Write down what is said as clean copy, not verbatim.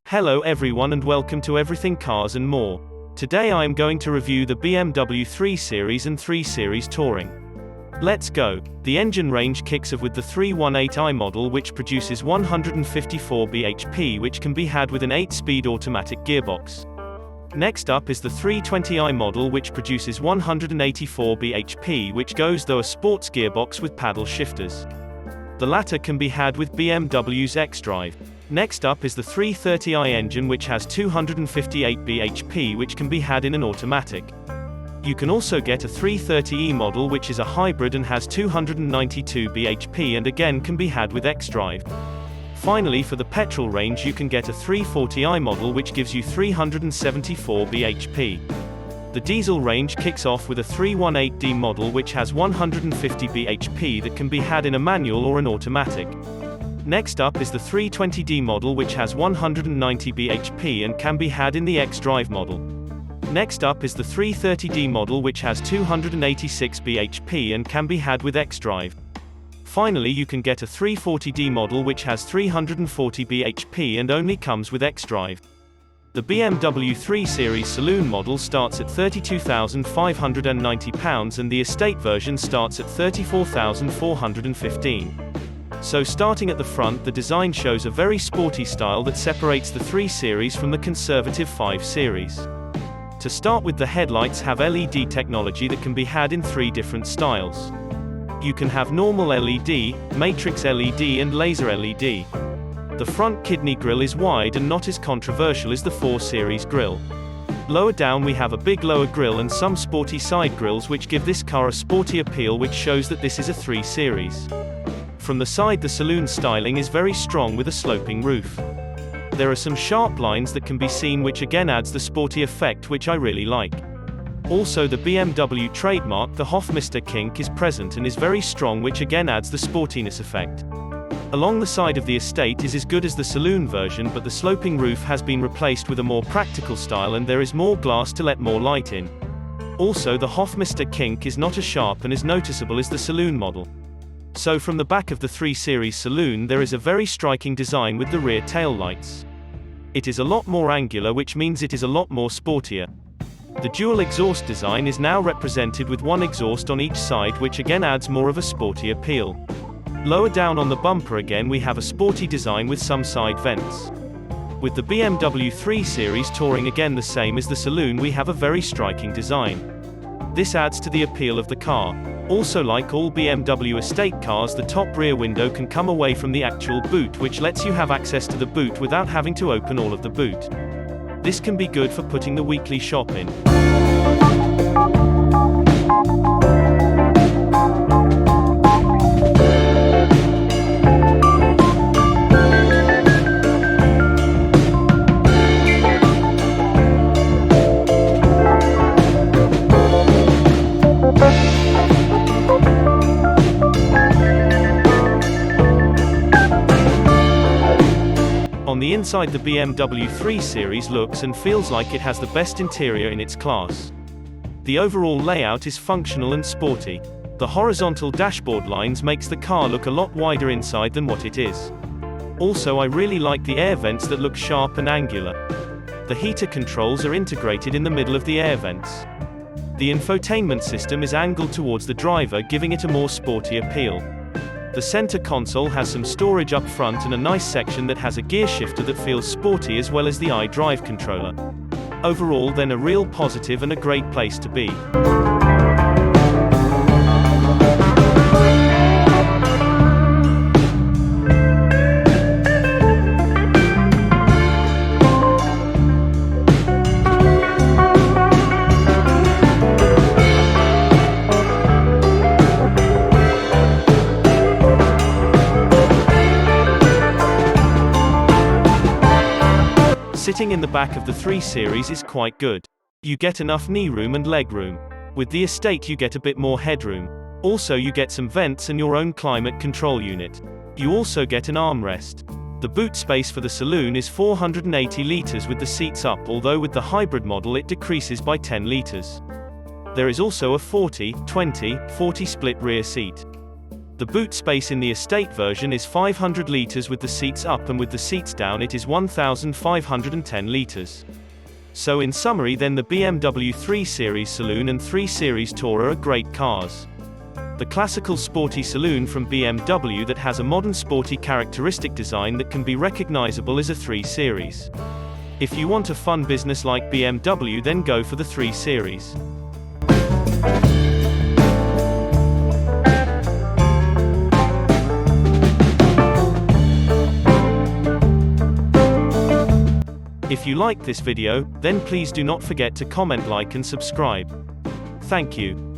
Hello everyone and welcome to Everything Cars and More. Today I am going to review the BMW 3 Series and 3 Series Touring. Let's go. The engine range kicks off with the 318i model, which produces 154 bhp, which can be had with an 8-speed automatic gearbox. Next up is the 320i model, which produces 184 bhp, which goes through a sports gearbox with paddle shifters. The latter can be had with BMW's xDrive. Next up is the 330i engine, which has 258 bhp, which can be had in an automatic. You can also get a 330e model, which is a hybrid and has 292 bhp and again can be had with xDrive. Finally, for the petrol range, you can get a 340i model, which gives you 374 bhp. The diesel range kicks off with a 318D model, which has 150 bhp that can be had in a manual or an automatic. Next up is the 320D model, which has 190 bhp and can be had in the xDrive model. Next up is the 330D model, which has 286 bhp and can be had with xDrive. Finally, you can get a 340D model, which has 340 bhp and only comes with xDrive. The BMW 3 Series Saloon model starts at £32,590 and the estate version starts at £34,415. So starting at the front, the design shows a very sporty style that separates the 3 Series from the conservative 5 Series. To start with, the headlights have LED technology that can be had in 3 different styles. You can have normal LED, matrix LED and laser LED. The front kidney grille is wide and not as controversial as the 4 Series grille. Lower down we have a big lower grille and some sporty side grilles, which give this car a sporty appeal, which shows that this is a 3 Series. From the side, the saloon styling is very strong with a sloping roof. There are some sharp lines that can be seen, which again adds the sporty effect, which I really like. Also, the BMW trademark, the Hofmeister kink, is present and is very strong, which again adds the sportiness effect. Along the side of the estate is as good as the saloon version, but the sloping roof has been replaced with a more practical style and there is more glass to let more light in. Also, the Hofmeister kink is not as sharp and as noticeable as the saloon model. So from the back of the 3 Series Saloon, there is a very striking design with the rear tail lights. It is a lot more angular, which means it is a lot more sportier. The dual exhaust design is now represented with one exhaust on each side, which again adds more of a sporty appeal. Lower down on the bumper again we have a sporty design with some side vents. With the BMW 3 Series Touring again the same as the saloon, we have a very striking design. This adds to the appeal of the car. Also, like all BMW estate cars, the top rear window can come away from the actual boot, which lets you have access to the boot without having to open all of the boot. This can be good for putting the weekly shop in. On the inside, the BMW 3 Series looks and feels like it has the best interior in its class. The overall layout is functional and sporty. The horizontal dashboard lines makes the car look a lot wider inside than what it is. Also, I really like the air vents that look sharp and angular. The heater controls are integrated in the middle of the air vents. The infotainment system is angled towards the driver, giving it a more sporty appeal. The center console has some storage up front and a nice section that has a gear shifter that feels sporty, as well as the iDrive controller. Overall then, a real positive and a great place to be. Sitting in the back of the 3 Series is quite good. You get enough knee room and leg room. With the estate you get a bit more headroom. Also, you get some vents and your own climate control unit. You also get an armrest. The boot space for the saloon is 480 litres with the seats up, although with the hybrid model it decreases by 10 litres. There is also a 40, 20, 40 split rear seat. The boot space in the estate version is 500 litres with the seats up, and with the seats down it is 1,510 litres. So in summary then, the BMW 3 Series Saloon and 3 Series Tourer are great cars. The classical sporty saloon from BMW that has a modern sporty characteristic design that can be recognizable as a 3 Series. If you want a fun business like BMW, then go for the 3 Series. If you liked this video, then please do not forget to comment, like and subscribe. Thank you.